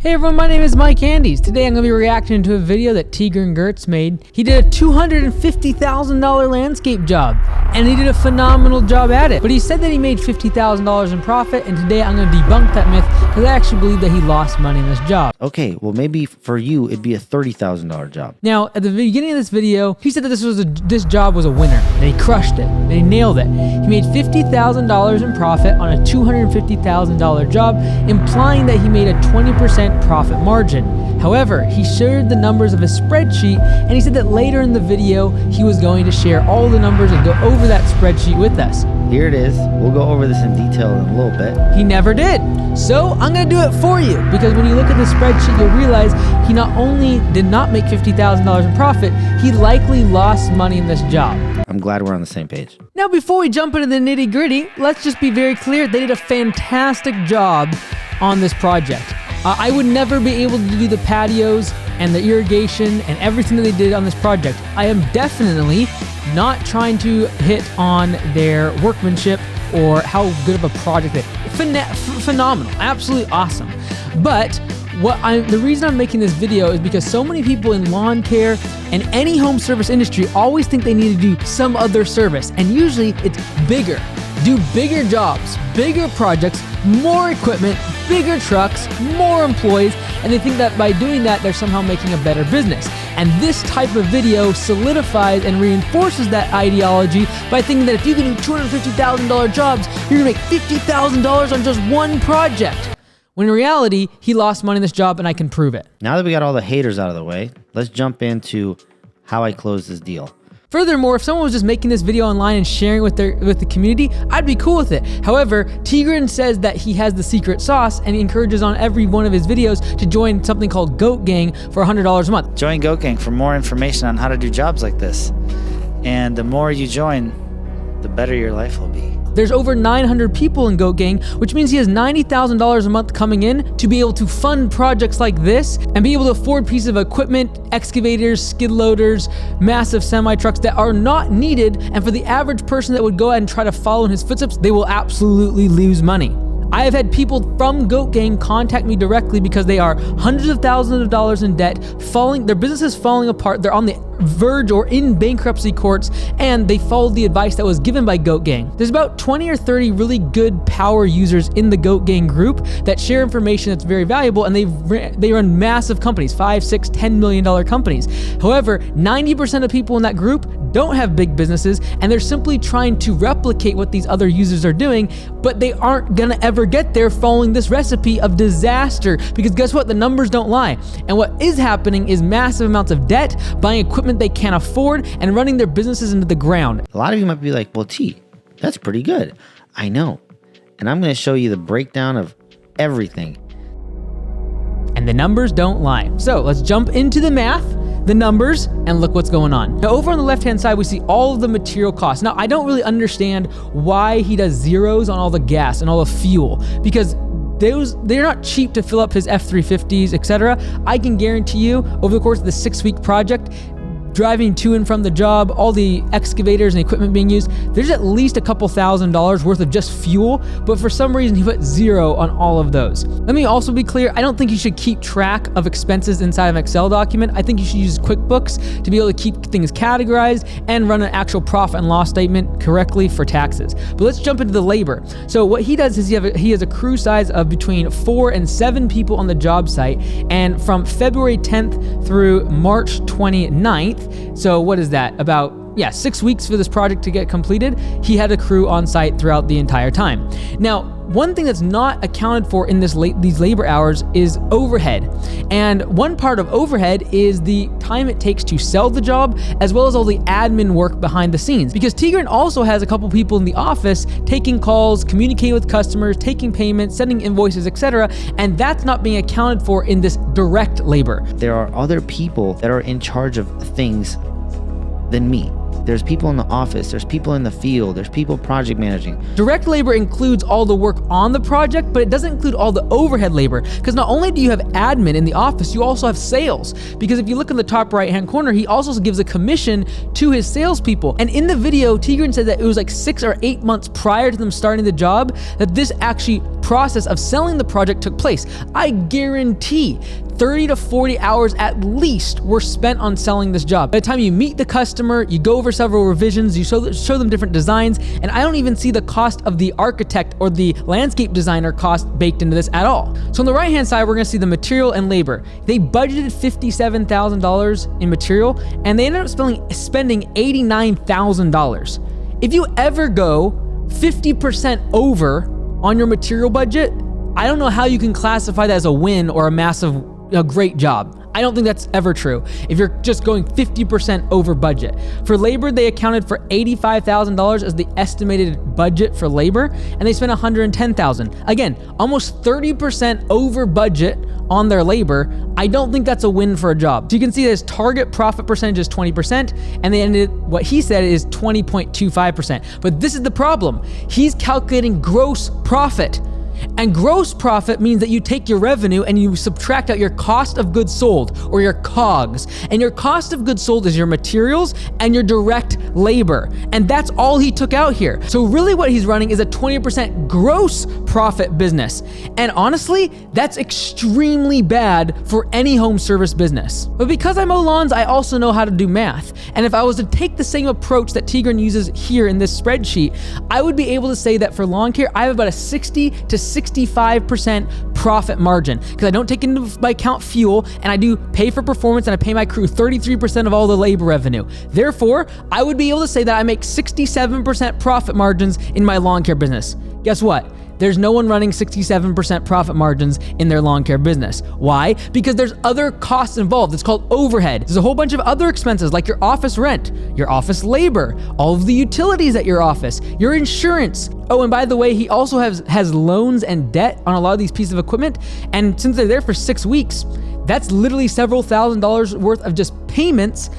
Hey everyone, my name is Mike Andes. Today I'm going to be reacting to a video that Tigran Gertz made. He did a $250,000 landscape job, and he did a phenomenal job at it. But he said that he made $50,000 in profit, and today I'm going to debunk that myth because I actually believe that he lost money in this job. Okay, well maybe for you it'd be a $30,000 job. Now, at the beginning of this video, he said that this job was a winner, and he crushed it, and he nailed it. He made $50,000 in profit on a $250,000 job, implying that he made a 20% profit margin. However, he shared the numbers of his spreadsheet, and he said that later in the video, he was going to share all the numbers and go over that spreadsheet with us. Here it is. We'll go over this in detail in a little bit. He never did. So I'm going to do it for you, because when you look at the spreadsheet, you'll realize he not only did not make $50,000 in profit, he likely lost money in this job. I'm glad we're on the same page. Now, before we jump into the nitty-gritty, let's just be very clear. They did a fantastic job on this project. I would never be able to do the patios and the irrigation and everything that they did on this project. I am definitely not trying to hit on their workmanship or how good of a project it is. Phenomenal, absolutely awesome. But the reason I'm making this video is because so many people in lawn care and any home service industry always think they need to do some other service, and usually it's bigger. Do bigger jobs, bigger projects, more equipment, bigger trucks, more employees, and they think that by doing that, they're somehow making a better business. And this type of video solidifies and reinforces that ideology by thinking that if you can do $250,000 jobs, you're gonna make $50,000 on just one project. When in reality, he lost money in this job, and I can prove it. Now that we got all the haters out of the way, let's jump into how I closed this deal. Furthermore, if someone was just making this video online and sharing with the community, I'd be cool with it. However, Tigran says that he has the secret sauce, and he encourages on every one of his videos to join something called Goat Gang for $100 a month. Join Goat Gang for more information on how to do jobs like this. And the more you join, the better your life will be. There's over 900 people in Goat Gang, which means he has $90,000 a month coming in to be able to fund projects like this and be able to afford pieces of equipment, excavators, skid loaders, massive semi-trucks that are not needed. And for the average person that would go ahead and try to follow in his footsteps, they will absolutely lose money. I have had people from Goat Gang contact me directly because they are hundreds of thousands of dollars in debt, their business is falling apart, they're on the verge or in bankruptcy courts, and they followed the advice that was given by Goat Gang. There's about 20 or 30 really good power users in the Goat Gang group that share information that's very valuable, and they run massive companies, $5, $6, $10 million companies. However, 90% of people in that group don't have big businesses, and they're simply trying to replicate what these other users are doing, but they aren't gonna ever get there following this recipe of disaster, because guess what? The numbers don't lie. And what is happening is massive amounts of debt, buying equipment they can't afford, and running their businesses into the ground. A lot of you might be like, well, T, that's pretty good. I know. And I'm going to show you the breakdown of everything. And the numbers don't lie. So let's jump into the math, the numbers, and look what's going on. Now, over on the left-hand side, we see all of the material costs. Now, I don't really understand why he does zeros on all the gas and all the fuel, because they're not cheap to fill up his F-350s, etc. I can guarantee you, over the course of the 6-week project, driving to and from the job, all the excavators and equipment being used, there's at least a couple $1,000s worth of just fuel, but for some reason he put zero on all of those. Let me also be clear, I don't think you should keep track of expenses inside of an Excel document. I think you should use QuickBooks to be able to keep things categorized and run an actual profit and loss statement correctly for taxes. But let's jump into the labor. So what he does is he has a crew size of between 4 and 7 people on the job site, and from February 10th through March 29th, so what is that? About 6 weeks for this project to get completed, he had a crew on site throughout the entire time. Now, one thing that's not accounted for in these labor hours is overhead. And one part of overhead is the time it takes to sell the job, as well as all the admin work behind the scenes. Because Tigran also has a couple people in the office taking calls, communicating with customers, taking payments, sending invoices, etc. And that's not being accounted for in this direct labor. There are other people that are in charge of things than me. There's people in the office, there's people in the field, there's people project managing. Direct labor includes all the work on the project, but it doesn't include all the overhead labor, because not only do you have admin in the office, you also have sales. Because if you look in the top right-hand corner, he also gives a commission to his salespeople. And in the video, Tigran said that it was like 6 or 8 months prior to them starting the job that this actually process of selling the project took place. I guarantee 30 to 40 hours at least were spent on selling this job. By the time you meet the customer, you go over several revisions, you show them different designs, and I don't even see the cost of the architect or the landscape designer cost baked into this at all. So on the right-hand side, we're gonna see the material and labor. They budgeted $57,000 in material, and they ended up spending $89,000. If you ever go 50% over on your material budget, I don't know how you can classify that as a win or a great job. I don't think that's ever true if you're just going 50% over budget. For labor, they accounted for $85,000 as the estimated budget for labor, and they spent $110,000. Again, almost 30% over budget on their labor. I don't think that's a win for a job. So you can see his target profit percentage is 20%, and they ended, what he said is 20.25%. But this is the problem. He's calculating gross profit. And gross profit means that you take your revenue and you subtract out your cost of goods sold, or your COGS. And your cost of goods sold is your materials and your direct labor. And that's all he took out here. So really what he's running is a 20% gross profit business. And honestly, that's extremely bad for any home service business. But because I mow lawns, I also know how to do math. And if I was to take the same approach that Tigran uses here in this spreadsheet, I would be able to say that for lawn care, I have about a 60 to 65% profit margin, because I don't take into account fuel, and I do pay for performance, and I pay my crew 33% of all the labor revenue. Therefore, I would be able to say that I make 67% profit margins in my lawn care business. Guess what? There's no one running 67% profit margins in their lawn care business. Why? Because there's other costs involved. It's called overhead. There's a whole bunch of other expenses like your office rent, your office labor, all of the utilities at your office, your insurance. Oh, and by the way, he also has loans and debt on a lot of these pieces of equipment. And since they're there for 6 weeks, that's literally several $1,000s worth of just payments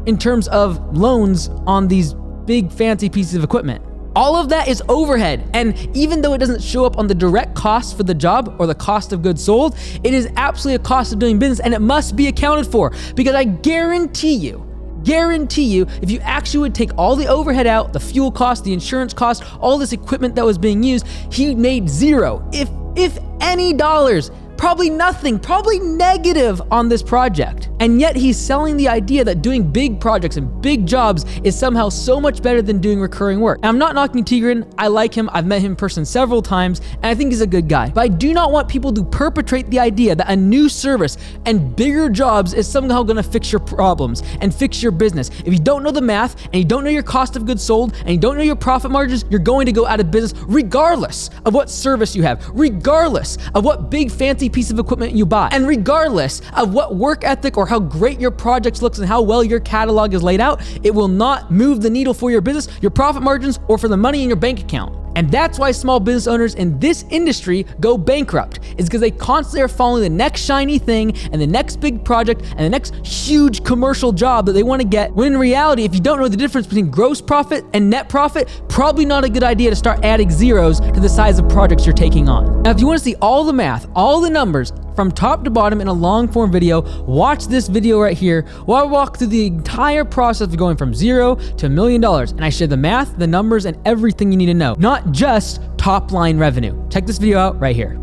in terms of loans on these big fancy pieces of equipment. All of that is overhead, and even though it doesn't show up on the direct cost for the job or the cost of goods sold, it is absolutely a cost of doing business, and it must be accounted for, because I guarantee you, if you actually would take all the overhead out, the fuel cost, the insurance cost, all this equipment that was being used, he made zero, if any dollars. Probably nothing, probably negative on this project. And yet he's selling the idea that doing big projects and big jobs is somehow so much better than doing recurring work. And I'm not knocking Tigran. I like him. I've met him in person several times, and I think he's a good guy. But I do not want people to perpetrate the idea that a new service and bigger jobs is somehow gonna fix your problems and fix your business. If you don't know the math, and you don't know your cost of goods sold, and you don't know your profit margins, you're going to go out of business regardless of what service you have, regardless of what big fancy piece of equipment you buy, and regardless of what work ethic or how great your project looks and how well your catalog is laid out, it will not move the needle for your business, your profit margins, or for the money in your bank account. And that's why small business owners in this industry go bankrupt, is because they constantly are following the next shiny thing and the next big project and the next huge commercial job that they want to get, when in reality, if you don't know the difference between gross profit and net profit, probably not a good idea to start adding zeros to the size of projects you're taking on. Now, if you want to see all the math, all the numbers, from top to bottom in a long form video, watch this video right here while I walk through the entire process of going from $0 to $1 million. And I share the math, the numbers, and everything you need to know, not just top line revenue. Check this video out right here.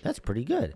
That's pretty good.